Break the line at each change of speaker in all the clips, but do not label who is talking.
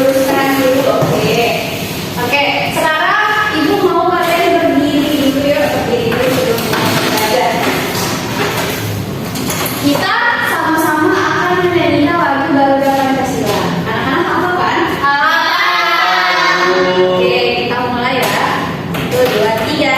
luruskan dulu. Oke, sekarang ibu mau kalian berdiri dulu ya, berdiri dulu sebelum belajar. Kita sama-sama akan menyanyikan lagu Garuda Pancasila. Anak-anak apa kan? Oke, kita mulai ya. 1, 2, 3.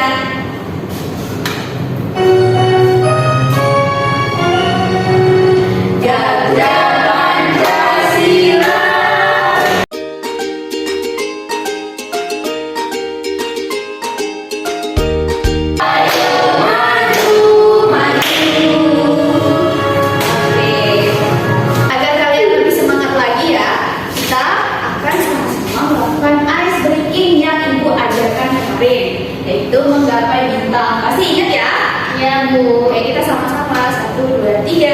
Yaitu menggapai bintang. Pasti ingat ya? Ya Bu. Oke, kita sama-sama. 1, 2, 3.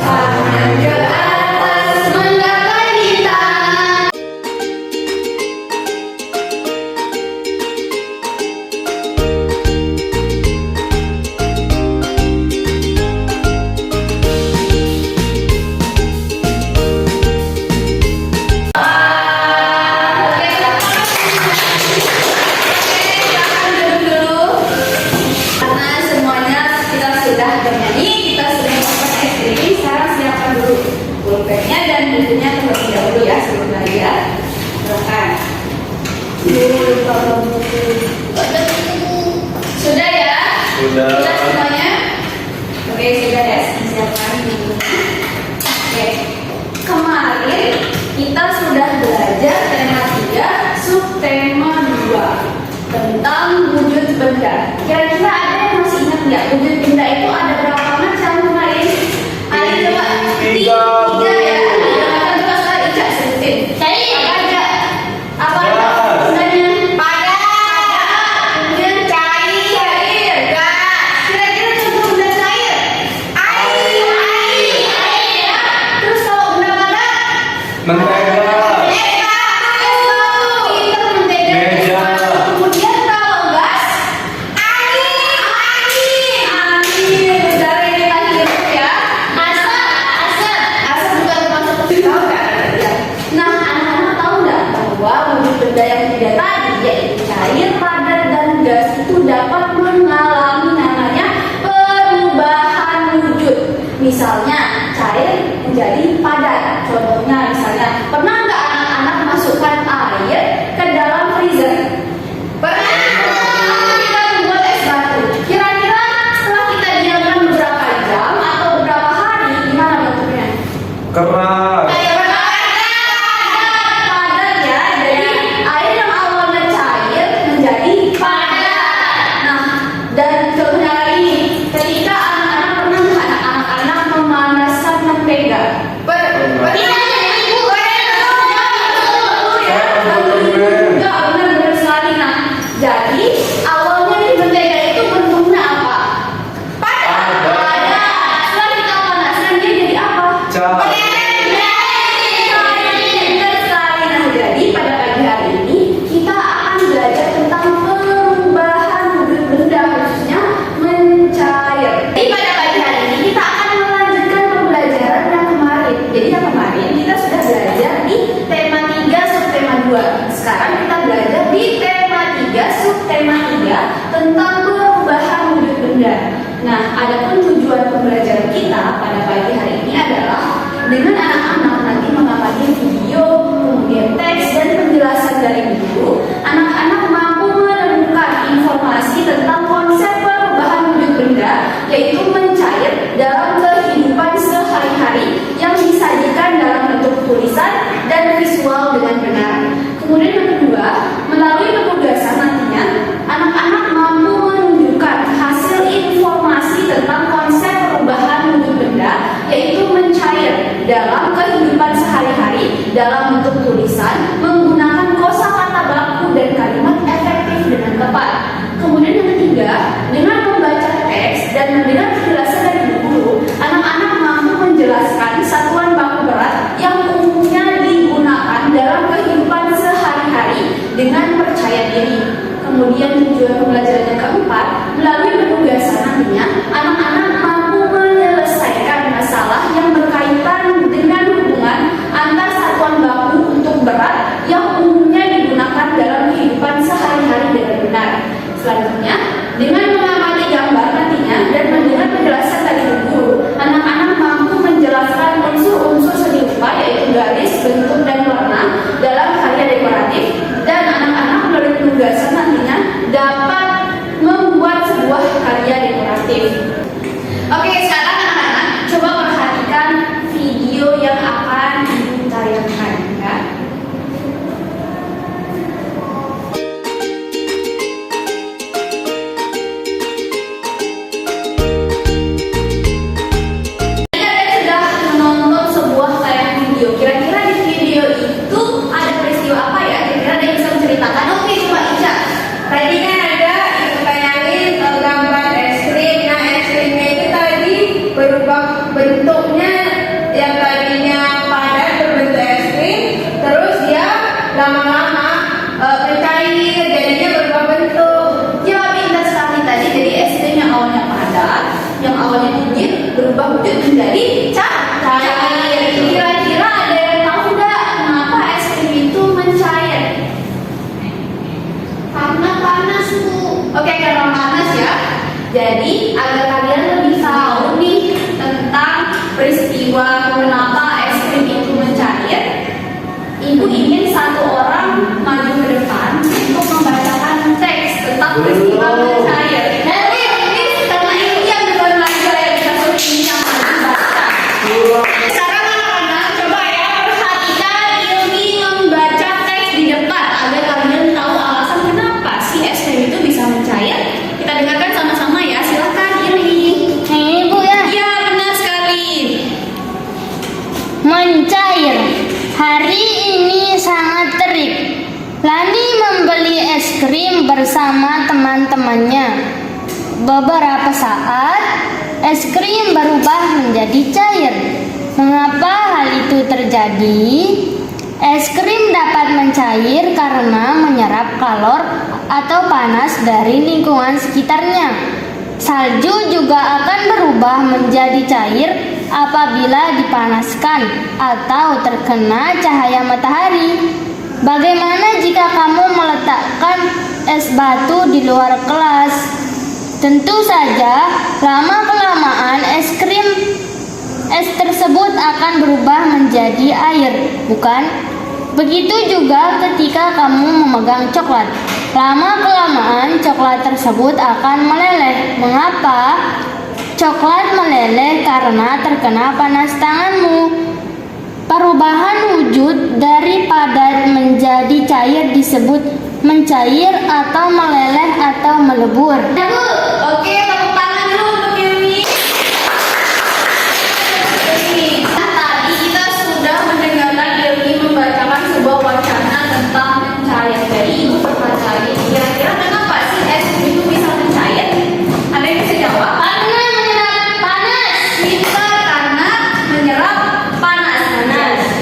Tangan ke atas menggapai bintang. Sudah ya? Sudah semuanya? Oke, sudah ya, siapkan bukunya. Oke, kemarin kita sudah belajar tema 3, subtema 2 tentang wujud benda. Kira-kira ada yang masih ingat nggak? Wujud benda itu ada berapa macam kemarin? Ada coba 3 ya. Coba saya Ica sebutin. Apa aja? Apa aja?
Mentega. Meja.
Kemudian kalau gas, angin. Dari ini tadi ya. Asap bukan termasuk tahu nggak? Nah, anak-anak tahu nggak bahwa wujud benda yang tidak tadi yaitu cair, padat dan gas itu dapat mengalami namanya perubahan wujud. Misalnya cair menjadi padat. Contohnya misalnya, pernah nggak anak-anak masukkan air ke dalam freezer? Pernah. Kita membuat es batu. Kira-kira setelah kita diamkan beberapa jam atau beberapa hari, gimana bentuknya?
Keras.
Padat ya. Jadi air yang awalnya cair menjadi padat. Nah, dan contohnya lagi, ketika anak-anak pernah nggak anak-anak memanaskan mentega? Benar sekali. Nah, jadi awalnya nih mentega itu bentuknya apa? Padat. Setelah kita panaskan dia jadi apa? Benar sekali. Nah, jadi pada pagi hari ini kita akan belajar tentang perubahan wujud benda, khususnya mencair. Jadi pada pagi hari ini kita akan melanjutkan pembelajaran yang kemarin. Jadi yang kemarin kita sudah belajar di tema 3 subtema 2. Sekarang kita belajar di tema 3 subtema 3 tentang perubahan wujud benda. Nah, adapun tujuan pembelajaran kita pada pagi hari ini adalah dengan anak-anak nanti mengamati video, kemudian teks dan penjelasan dari guru, anak-anak mampu menemukan informasi tentang konsep perubahan wujud benda, yaitu mencair dalam kehidupan sehari-hari yang disajikan dalam bentuk tulisan dan visual dengan benar. Kemudian yang kedua, melalui penugasan nantinya anak-anak mampu menunjukkan hasil informasi tentang konsep perubahan wujud benda, yaitu mencair dalam kehidupan sehari-hari dalam bentuk tulisan menggunakan kosakata baku dan kalimat efektif dengan tepat. Kemudian yang ketiga, dengan membaca teks dan mendengar penjelasan dari guru, anak-anak mampu menjelaskan satuan baku berat yang umumnya digunakan dalam kehidupan sehari-hari dengan percaya diri. Kemudian tujuan pembelajaran yang keempat, melalui penugasan nantinya anak-anak mampu menyelesaikan masalah yang berkaitan dengan hubungan antar berubah wujud menjadi cair. Kira-kira ada yang tahu nggak kenapa es krim itu mencair? Karena panas, Bu. Oke, karena panas ya. Jadi agar kalian lebih tahu nih tentang peristiwa kenapa es krim itu mencair, Ibu ingin satu orang maju ke depan untuk membacakan teks tentang peristiwa mencair. Nanti karena itu yang depan maju ya bisa ini yang maju baca. Sekarang anak-anak coba ya perhatikan Ilmi membaca teks di depan agar kalian tahu alasan kenapa si es krim itu bisa mencair. Kita dengarkan sama-sama ya. Silakan Ilmi.
Ini Bu ya.
Iya benar sekali.
Mencair. Hari ini sangat terik. Lani membeli es krim bersama teman-temannya. Beberapa saat, es krim berubah menjadi cair. Mengapa hal itu terjadi? Es krim dapat mencair karena menyerap kalor atau panas dari lingkungan sekitarnya. Salju juga akan berubah menjadi cair apabila dipanaskan atau terkena cahaya matahari. Bagaimana jika kamu meletakkan es batu di luar kelas? Tentu saja, lama-kelamaan es tersebut akan berubah menjadi air, bukan? Begitu juga ketika kamu memegang coklat. Lama-kelamaan coklat tersebut akan meleleh. Mengapa? Coklat meleleh karena terkena panas tanganmu. Perubahan wujud dari padat menjadi cair disebut mencair atau meleleh atau melebur.
Oke, tepuk tangan dulu untuk Ilmi. Tadi kita sudah mendengarkan Ilmi membacakan sebuah wacana tentang mencair. Jadi Ibu perhatikan kira-kira kenapa sih es krim itu bisa mencair? Ada yang bisa jawab?
Karena menyerap panas.
Bisa karena menyerap panas.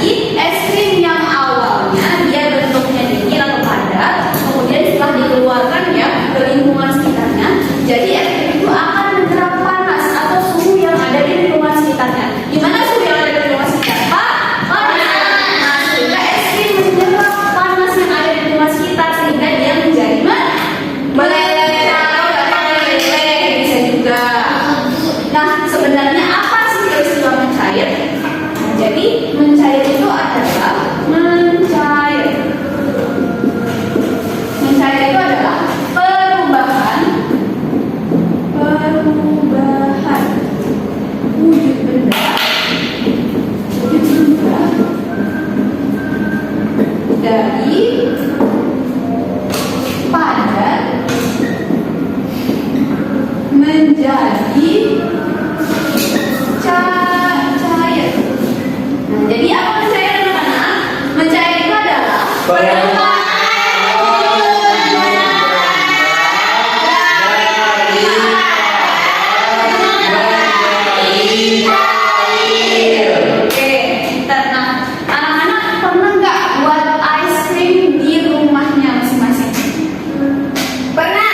Jadi es krim yang awalnya dia bentuknya dingin atau padat, kemudian setelah dikeluarkan ya ke lingkungan sekitarnya, jadi es krim itu akan menyerap panas atau suhu yang ada di lingkungan sekitarnya. Gimana suhu yang ada di lingkungan sekitar? Pak? Panas. Nah, sehingga es krim menyerap panas yang ada di lingkungan sekitar sehingga dia menjadi meleleh atau meleleh bisa juga. Nah, sebenarnya apa sih peristiwa mencair? Jadi mencair itu adalah mencair itu adalah perubahan wujud benda dari padat menjadi cair. Nah, jadi apa mencair anak-anak? Mencair itu adalah anak-anak pernah nggak buat ice cream di rumahnya masing-masing? Pernah?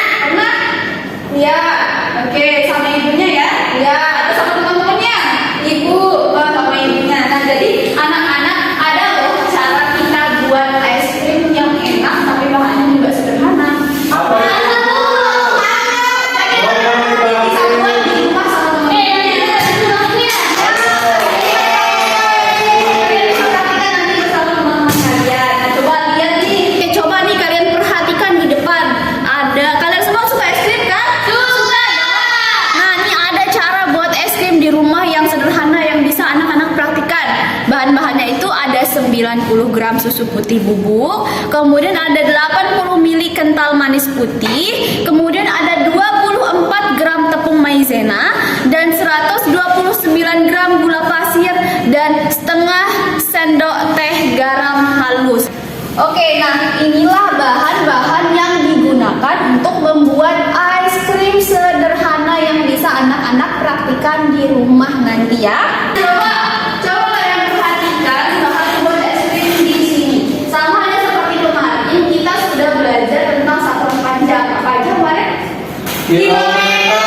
Ya, oke, sama ibunya ya? Ya, atau sama teman-temannya? Ibu, sama ibunya. Nah, jadi anak-anak ada loh cara kita buat ice cream yang enak tapi bahannya juga sederhana. Apa? Bisa buat di rumah sama teman-temannya. Coba lihat nih. Coba nih kalian perhatikan di depan. Ada, kalian semua suka es krim kan? Suka. Nah, ini ada cara buat es krim di rumah yang sederhana yang bisa anak-anak praktikkan. Bahan-bahannya itu ada 90 gram susu putih bubuk, kemudian ada 80 ml kental manis putih, kemudian ada 24 gram tepung maizena dan 129 gram gula pasir dan setengah sendok teh garam halus. Oke, nah inilah bahan-bahan yang digunakan untuk membuat ice cream sederhana yang bisa anak-anak praktikkan di rumah nanti ya. Coba kalian perhatikan bahan buat es krim di sini. Sama aja seperti kemarin kita sudah belajar tentang satuan panjang. Apa aja kemarin? Kilometer.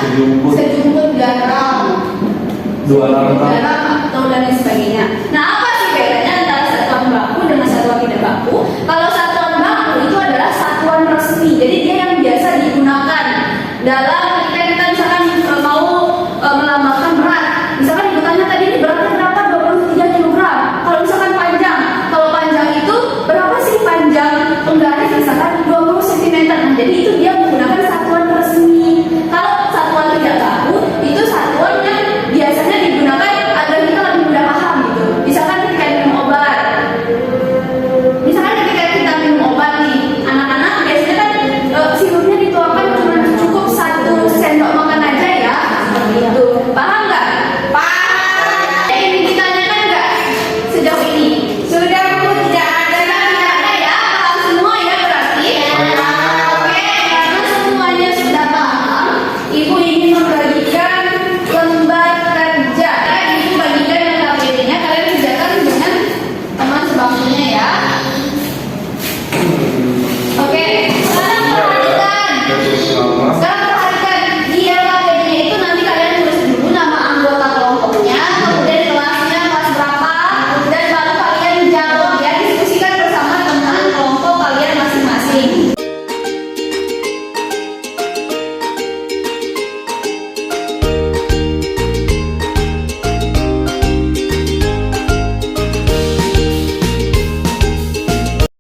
sejumput garam,
Dua langkah.
garam atau dan lain sebagainya. Nah, apa sih bedanya antara satuan baku dengan satuan tidak baku? Kalau satuan baku itu adalah satuan resmi, jadi dia yang biasa digunakan dalam ketika kita misalkan mau melambangkan berat. Misalkan ditanya tadi ini beratnya berapa? 23 kg. Kalau misalkan panjang, kalau panjang itu berapa sih panjang penggaris misalkan 20 cm. Nah, jadi itu dia menggunakan satuan resmi. Kalau satuan tidak baku itu satuan yang biasanya digunakan agar kita lebih mudah paham gitu. Misalkan ketika minum obat. Misalkan ketika kita minum obat nih, anak-anak biasanya kan sirupnya dituangkan cuma cukup 1 sendok makan aja ya. Seperti itu. Paham nggak? Paham. Ingin ditanyakan nggak sejauh ini? Sudah Bu, tidak ada ya? Paham semua ya berarti? Oke, karena semuanya sudah paham, Ibu ingin membagikan lembar kerja. Ibu bagikan yang KBD-nya, kalian kerjakan dengan teman sebangkunya ya. Oke, sekarang perhatikan. Sekarang perhatikan di LKPD-nya itu nanti kalian tulis dulu nama anggota kelompoknya, kemudian kelasnya kelas berapa, dan baru kalian jawab ya, diskusikan bersama teman kelompok kalian masing-masing.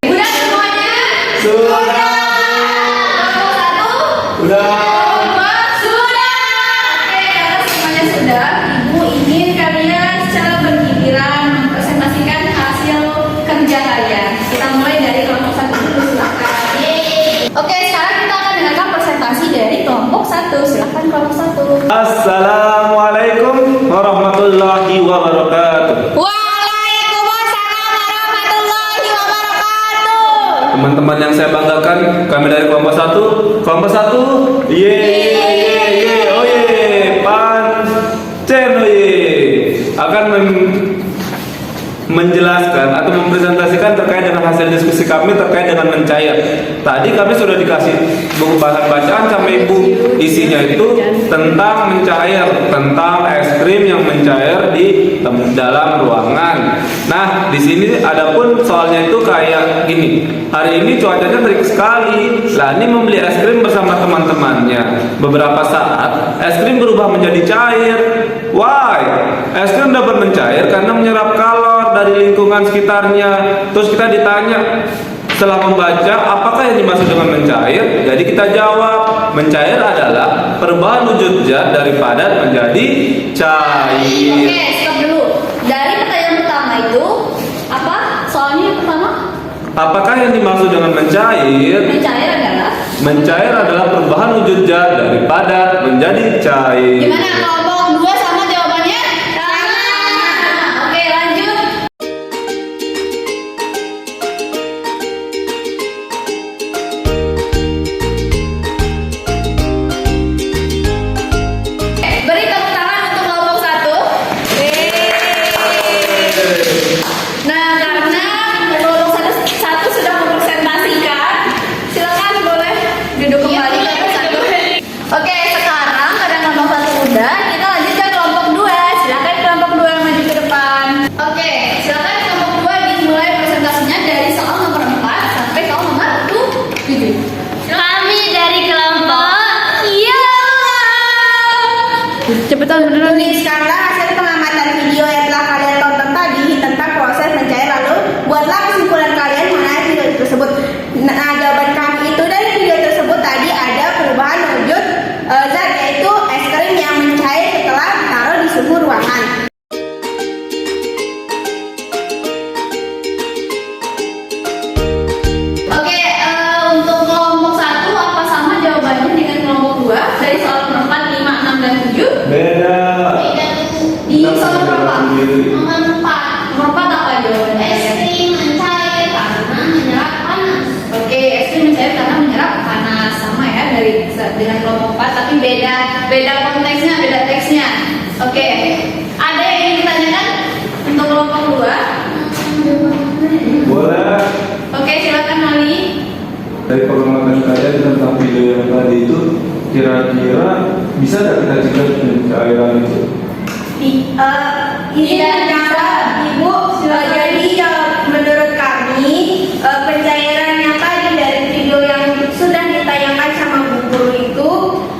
Udah semuanya?
Sudah.
Kelompok 1?
Udah.
Sudah. Oke, karena semuanya sudah, Ibu ingin kalian secara bergiliran mempresentasikan hasil kerja kalian. Kita mulai dari kelompok 1 dulu, silakan. Oke, sekarang kita akan dengarkan presentasi dari kelompok 1. Silakan kelompok 1.
Assalamualaikum warahmatullahi wabarakatuh.
Waalaikumsalam warahmatullahi wabarakatuh.
Teman-teman yang saya banggakan, kami dari kelompok 1. Kelompok 1, ye, oye, pancen, oye, akan menjelaskan atau mempresentasikan terkait dengan hasil diskusi kami terkait dengan mencair. Tadi kami sudah dikasih buku bahan bacaan sama Ibu. Isinya itu tentang mencair, tentang es krim yang mencair di dalam ruangan. Nah, di sini ada pun soalnya itu kayak gini. Hari ini cuacanya terik sekali. Lah, ini membeli es krim bersama teman-temannya. Beberapa saat es krim berubah menjadi cair. Why? Es krim dapat mencair karena menyerap kalor dari lingkungan sekitarnya. Terus kita ditanya setelah membaca apakah yang dimaksud dengan mencair, jadi kita jawab mencair adalah perubahan wujud zat dari padat menjadi cair.
Oke, stop dulu. Dari pertanyaan pertama itu apa? Soalnya yang pertama?
Apakah yang dimaksud dengan mencair? Mencair adalah perubahan wujud zat dari padat menjadi cair.
Gimana kelompok 2 sama jawabannya? Sama. Oke, lanjut. Beri tepuk tangan untuk kelompok 1. Nah, karena kelompok 1 sudah mempresentasikan, silakan boleh duduk kembali ke kelompok 1. Oke, sekarang karena kelompok 1 udah, kita lanjut ke kelompok 2. Silakan kelompok 2 yang maju ke depan. Oke, silakan kelompok 2 dimulai presentasinya dari soal nomor 4 sampai soal nomor 7.
Kami dari kelompok
Cepetan dulu.
Tuliskanlah hasil pengamatan video yang telah kalian tonton tadi tentang proses mencair, lalu buatlah kesimpulan kalian mengenai video tersebut. Nah, jawaban kami itu dari video tersebut tadi ada perubahan wujud zat, yaitu es krim yang mencair setelah ditaruh di suhu ruangan.
Oke, untuk kelompok 1 apa sama jawabannya dengan kelompok 2 dari soal nomor 4, 5, 6, dan 7?
Beda.
Di soal berapa?
nomor 4.
Nomor 4 apa jawabannya?
Es krim mencair karena menyerap panas.
Oke, es krim mencair karena menyerap panas. Sama ya dengan kelompok 4, tapi beda konteksnya, beda teksnya. Oke, ada yang ingin ditanyakan untuk kelompok 2?
Boleh.
Oke, silakan Ali.
Dari pengamatan kalian tentang video yang tadi itu, kira-kira Bisa nggak kita cegah pencairan itu?
Ini cara Ibu, jadi menurut kami pencairannya tadi dari video yang sudah ditayangkan sama Bu Guru itu,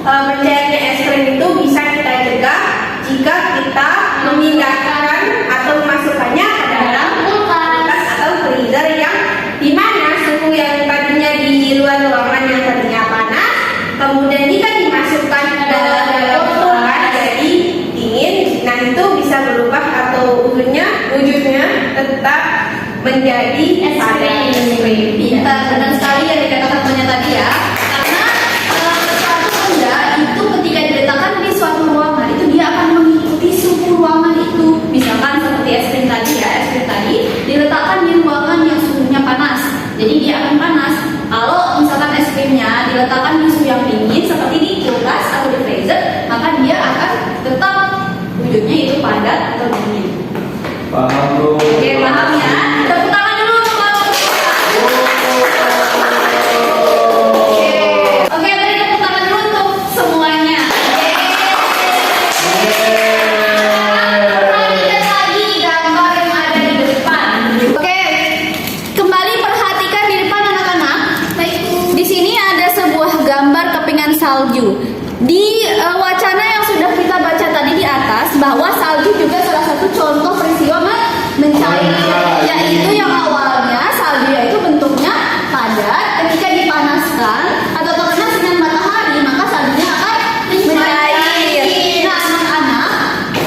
pencairannya es krim itu bisa kita cegah jika kita memindahkan atau memasukkannya ke dalam kulkas atau freezer yang dimana suhu yang tadinya di luar ruangan yang tadinya panas, kemudian jika dimasukkan ke dalam kulkas jadi dingin, nah itu bisa berubah atau wujudnya tetap menjadi
Es
padat.
krim.
Pintar, benar sekali yang dikatakan Tonya tadi ya. Karena suatu benda itu ketika diletakkan di suatu ruangan itu dia akan mengikuti suhu ruangan itu. Misalkan seperti es krim tadi ya, es krim tadi diletakkan di ruangan yang suhunya panas, jadi dia akan panas. Kalau misalkan es krimnya diletakkan di suhu yang dingin seperti di kulkas atau di freezer, maka dia akan tetap wujudnya itu padat atau dingin.
Paham bro?
Oke, paham ya? Tepuk tangan dulu untuk kelompok kedua. Oke, beri tepuk tangan dulu untuk semuanya. Kita lihat lagi gambar yang ada di depan. Oke, kembali perhatikan di depan anak-anak. Di sini ada sebuah gambar kepingan salju. Di wacana yang sudah kita baca tadi di atas, bahwa salju juga salah satu contoh peristiwa mencair, yaitu yang awalnya salju itu bentuknya padat, ketika dipanaskan atau terkena sinar matahari maka saljunya akan mencair. Nah anak-anak,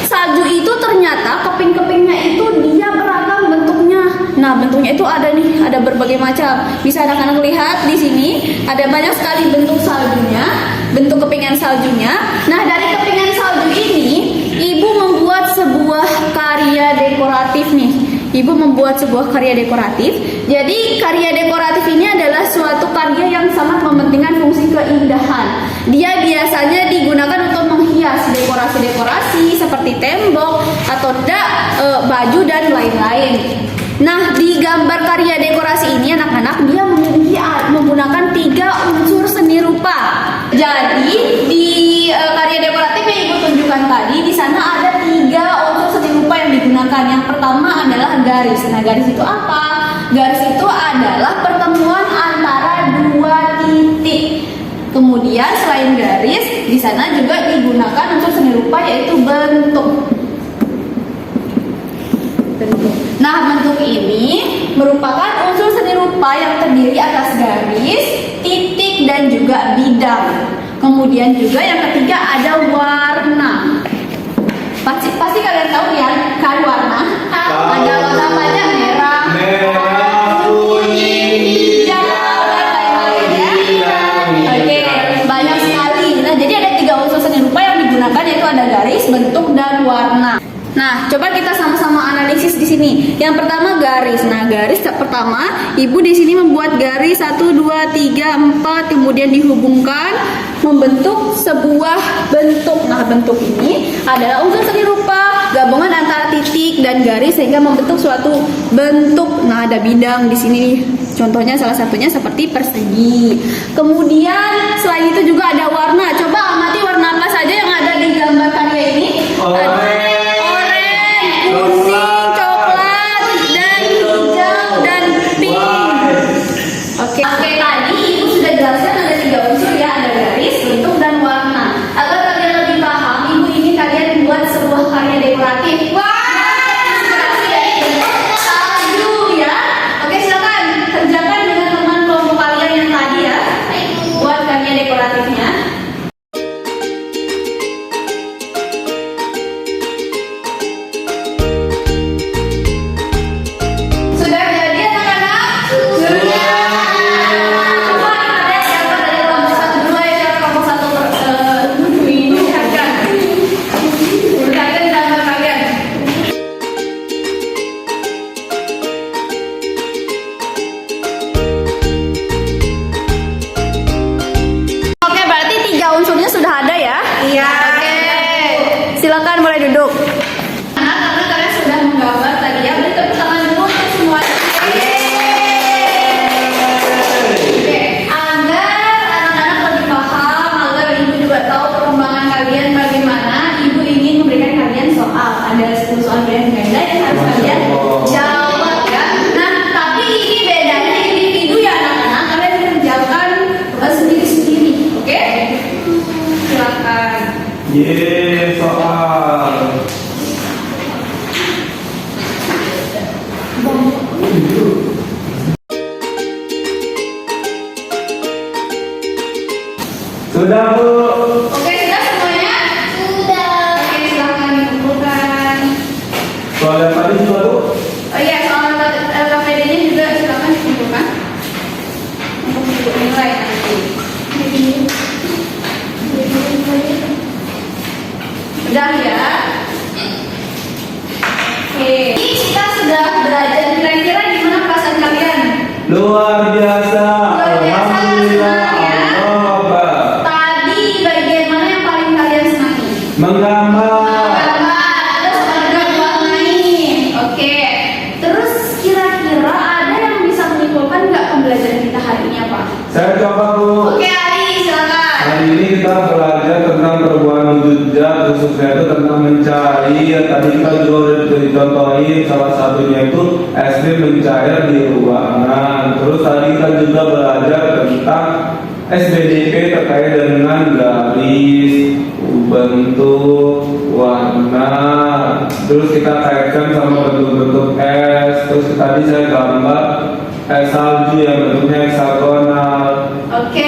salju itu ternyata keping-kepingnya itu dia beragam bentuknya. Nah bentuknya itu ada nih, ada berbagai macam. Bisa anak-anak lihat di sini ada banyak sekali bentuk saljunya, bentuk kepingan saljunya. Nah dari kepingan salju ini Ibu membuat sebuah karya dekoratif nih. Ibu membuat sebuah karya dekoratif. Jadi karya dekoratif ini adalah suatu karya yang sangat mementingkan fungsi keindahan. Dia biasanya digunakan untuk menghias dekorasi-dekorasi seperti tembok atau baju dan lain-lain. Nah, di gambar karya dekorasi ini anak-anak dia memiliki menggunakan 3 unsur seni rupa. Jadi di karya dekoratif yang Ibu tunjukkan tadi di sana ada 3 unsur seni rupa yang digunakan. Yang pertama adalah garis. Nah, garis itu apa? Garis itu adalah pertemuan antara 2 titik. Kemudian selain garis, di sana juga digunakan unsur seni rupa yaitu bentuk. Nah, bentuk ini merupakan unsur seni rupa yang terdiri atas garis, titik, dan juga bidang. Kemudian juga yang ketiga ada warna. Pasti kalian tahu ya kan warna? Ada warna apa aja? Merah, kuning, hijau, dan lain-lain ya. Oke, banyak sekali. Nah, jadi ada 3 unsur seni rupa yang digunakan yaitu ada garis, bentuk, dan warna. Nah, coba kita sama-sama analisis di sini. Yang pertama garis. Nah, garis pertama, Ibu di sini membuat garis 1 2 3 4 kemudian dihubungkan membentuk sebuah bentuk. Nah, bentuk ini adalah unsur seni rupa gabungan antara titik dan garis sehingga membentuk suatu bentuk. Nah, ada bidang di sini nih. Contohnya salah satunya seperti persegi. Kemudian selain itu juga ada warna. Coba amati warna apa saja yang ada di gambar karya ini. Kuning, coklat, dan hijau, dan pink. Oke, tadi Ibu sudah jelaskan ada 3 unsur ya, ada garis, bentuk, dan warna. Agar kalian lebih paham, Ibu ingin kalian buat sebuah karya dekoratif. Inspirasi dari bentuk salju ya. Oke, silakan kerjakan dengan teman kelompok kalian yang tadi ya. Buat karya dekoratifnya. Sudah jadi anak-anak? Sudah. Coba kita lihat siapa dari kelompok 1 dulu ya, siapa kelompok 1 ini. Urutkan gambar kalian.
soal. Sudah Bu.
Oke, sudah semuanya?
Sudah.
Oke, silahkan dikumpulkan.
Soal yang tadi juga Bu.
Oh iya, soal LKPD-nya juga silahkan dikumpulkan untuk nilai nanti. Udah ya? Oke, ini kita sudah belajar. Kira-kira gimana perasaan kalian?
Luar biasa.
Luar biasa,
Alhamdulillah.
senang ya?
Allah Akbar.
Tadi bagian mana yang paling kalian senangi?
Menggambar.
Gambar, terus ada warnai. Oke, terus kira-kira ada yang bisa menyimpulkan nggak pembelajaran kita hari ini apa?
Saya coba Bu.
Oke, Ari, silakan.
Hari ini kita belajar tentang perubahan wujud zat, khususnya itu tentang mencari. Tadi kita juga udah dicontohin salah satunya itu es krim mencair di ruangan. Terus tadi kita juga belajar tentang SBDP terkait dengan garis, bentuk, warna. Terus kita kaitkan sama bentuk-bentuk es. Terus tadi saya gambar es salju yang bentuknya heksagonal.
Oke,